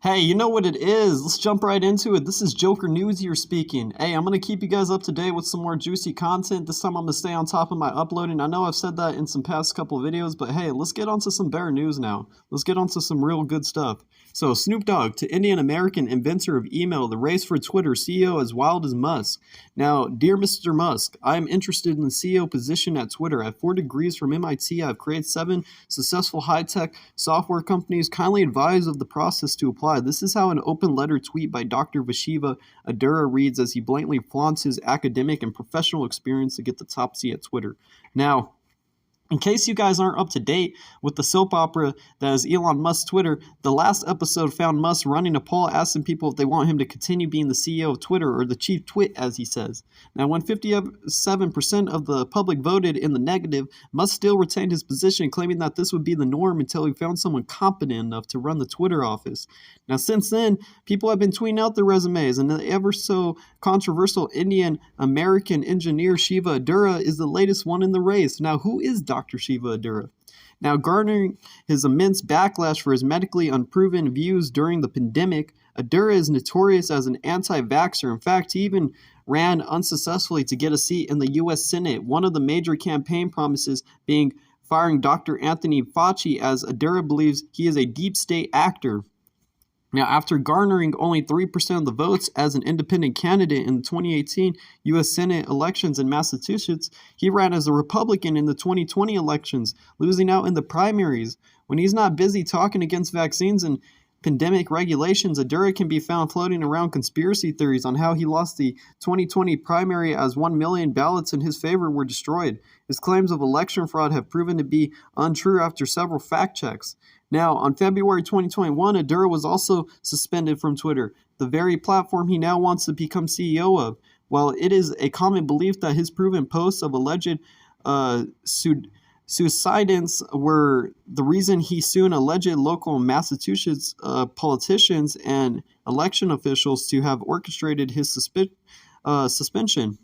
Hey, you know what it is. Let's jump right into it. This is Joker News here speaking. Hey, I'm going to keep you guys up to date with some more juicy content. This time I'm going to stay on top of my uploading. I know I've said that in some past couple of videos, but hey, let's get on to some better news now. Let's get on to some real good stuff. So, Snoop Dogg to Indian American inventor of email, the race for Twitter CEO as wild as Musk. Now, dear Mr. Musk, I am interested in the CEO position at Twitter. I have 4 degrees from MIT. I've created 7 successful high-tech software companies. Kindly advise of the process to apply. This is how an open letter tweet by Dr. Vashiva Adura reads as he blatantly flaunts his academic and professional experience to get the top seat at Twitter. Now, in case you guys aren't up to date with the soap opera that is Elon Musk's Twitter, the last episode found Musk running a poll asking people if they want him to continue being the CEO of Twitter, or the chief twit, as he says. Now, when 57% of the public voted in the negative, Musk still retained his position, claiming that this would be the norm until he found someone competent enough to run the Twitter office. Now, since then, people have been tweeting out their resumes, and the ever so controversial Indian American engineer Shiva Adura is the latest one in the race. Now, who is Dr. Shiva Adura? Now, garnering his immense backlash for his medically unproven views during the pandemic, Adura is notorious as an anti-vaxxer. In fact, he even ran unsuccessfully to get a seat in the U.S. Senate, one of the major campaign promises being firing Dr. Anthony Fauci, as Adura believes he is a deep state actor. Now, after garnering only 3% of the votes as an independent candidate in the 2018 U.S. Senate elections in Massachusetts, he ran as a Republican in the 2020 elections, losing out in the primaries. When he's not busy talking against vaccines and pandemic regulations, Adura can be found floating around conspiracy theories on how he lost the 2020 primary, as 1 million ballots in his favor were destroyed. His claims of election fraud have proven to be untrue after several fact checks. Now, on February 2021, Adura was also suspended from Twitter, the very platform he now wants to become CEO of. While it is a common belief that his proven posts of alleged suicidence were the reason he sued alleged local Massachusetts politicians and election officials to have orchestrated his suspension.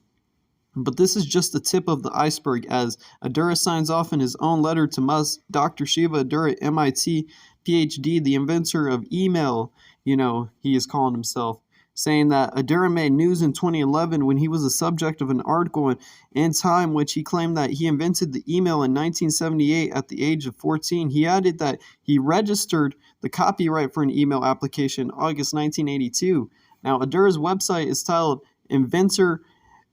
But this is just the tip of the iceberg, as Adura signs off in his own letter to Musk. Dr. Shiva Adura, MIT, PhD, the inventor of email, he is calling himself, saying that Adura made news in 2011 when he was the subject of an article in Time, which he claimed that he invented the email in 1978 at the age of 14. He added that he registered the copyright for an email application in August 1982. Now, Adura's website is titled inventor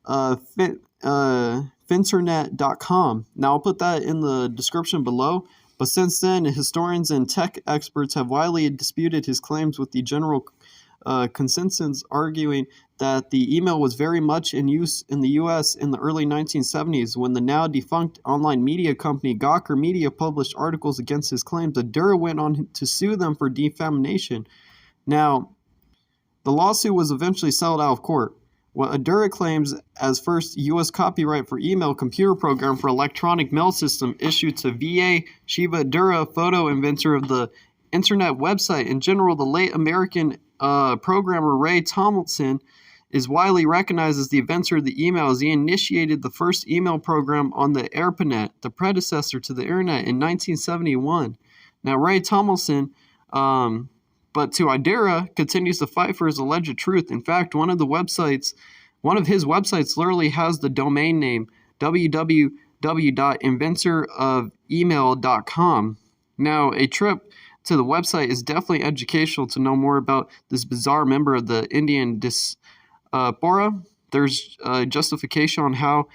finternet.com. Now, I'll put that in the description below. But since then, historians and tech experts have widely disputed his claims, with the general consensus arguing that the email was very much in use in the U.S. in the early 1970s, when the now defunct online media company Gawker Media published articles against his claims. Adura went on to sue them for defamation. Now, the lawsuit was eventually settled out of court. What Adura claims as first U.S. copyright for email computer program for electronic mail system issued to V.A. Shiva Adura, photo inventor of the internet website. In general, the late American programmer Ray Tomlinson is widely recognized as the inventor of the email, as he initiated the first email program on the ARPANET, the predecessor to the Internet, in 1971. Now, Ray Tomlinson, but to Adura, continues to fight for his alleged truth. In fact, one of his websites literally has the domain name www.inventorofemail.com. Now, a trip to the website is definitely educational to know more about this bizarre member of the Indian diaspora. There's justification on how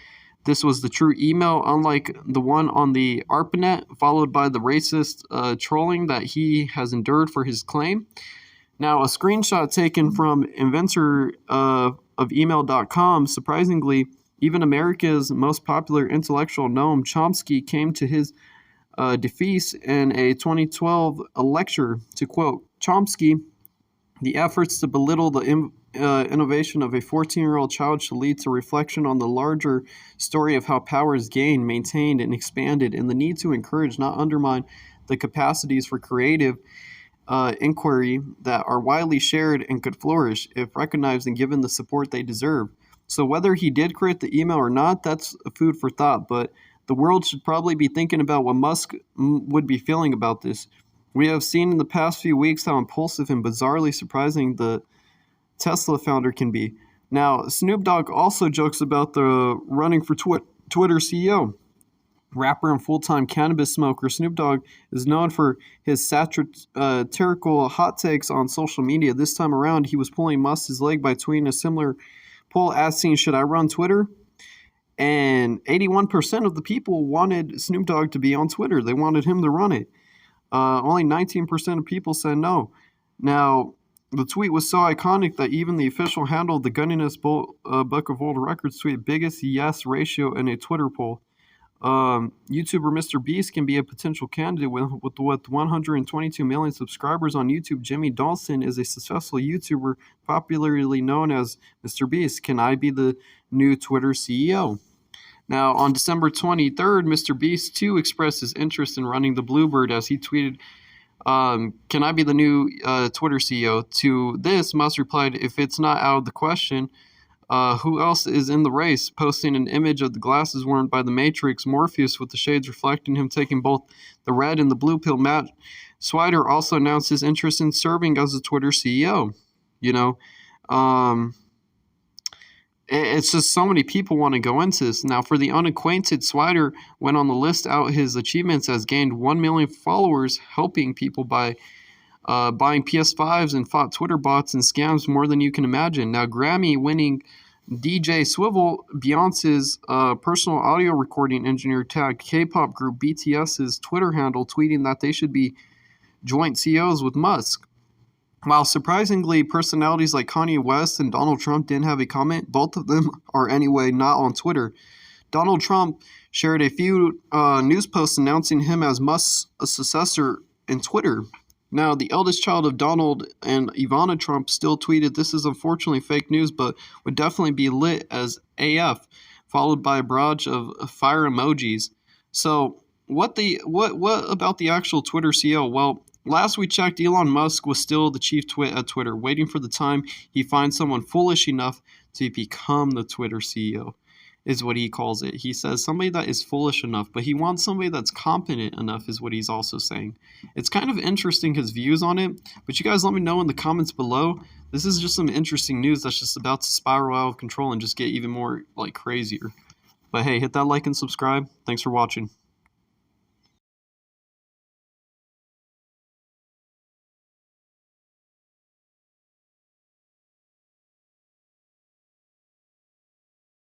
this was the true email, unlike the one on the ARPANET, followed by the racist trolling that he has endured for his claim. Now, a screenshot taken from inventor of email.com, surprisingly, even America's most popular intellectual, Noam Chomsky, came to his defense in a 2012 lecture. To quote Chomsky, "The efforts to belittle the innovation of a 14-year-old child should lead to reflection on the larger story of how power is gained, maintained, and expanded, and the need to encourage, not undermine, the capacities for creative inquiry that are widely shared and could flourish if recognized and given the support they deserve." So whether he did create the email or not, that's food for thought, but the world should probably be thinking about what Musk would be feeling about this. We have seen in the past few weeks how impulsive and bizarrely surprising the Tesla founder can be. Now, Snoop Dogg also jokes about the running for Twitter CEO. Rapper and full-time cannabis smoker Snoop Dogg is known for his satirical hot takes on social media. This time around, he was pulling Musk's leg by tweeting a similar poll asking, "Should I run Twitter?" And 81% of the people wanted Snoop Dogg to be on Twitter. They wanted him to run it. Only 19% of people said no. Now, the tweet was so iconic that even the official handle of the Guinness Book of World Records tweeted biggest yes ratio in a Twitter poll. YouTuber Mr. Beast can be a potential candidate with 122 million subscribers on YouTube. Jimmy Dawson is a successful YouTuber popularly known as Mr. Beast. Can I be the new Twitter CEO? Now, on December 23rd, Mr. Beast too expressed his interest in running the Bluebird as he tweeted, "Can I be the new Twitter CEO?" To this, Musk replied, "If it's not out of the question, who else is in the race?" Posting an image of the glasses worn by the Matrix Morpheus with the shades reflecting him taking both the red and the blue pill. Matt Swider also announced his interest in serving as the Twitter CEO. You know, it's just so many people want to go into this. Now, for the unacquainted, Swider went on the list out his achievements as gained 1 million followers, helping people by buying PS5s and fought Twitter bots and scams more than you can imagine. Now, Grammy-winning DJ Swivel, Beyonce's personal audio recording engineer, tagged K-pop group BTS's Twitter handle, tweeting that they should be joint CEOs with Musk. While surprisingly, personalities like Kanye West and Donald Trump didn't have a comment, both of them are anyway not on Twitter. Donald Trump shared a few news posts announcing him as Musk's successor in Twitter. Now, the eldest child of Donald and Ivana Trump still tweeted, "This is unfortunately fake news, but would definitely be lit as AF," followed by a barrage of fire emojis. So, what about the actual Twitter CEO? Well, last we checked, Elon Musk was still the chief at Twitter, waiting for the time he finds someone foolish enough to become the Twitter CEO. Is what he calls it. He says somebody that is foolish enough, but he wants somebody that's competent enough is what he's also saying. It's kind of interesting, his views on it, but you guys let me know in the comments below. This is just some interesting news that's just about to spiral out of control and just get even more, like, crazier. But hey, hit that like and subscribe. Thanks for watching.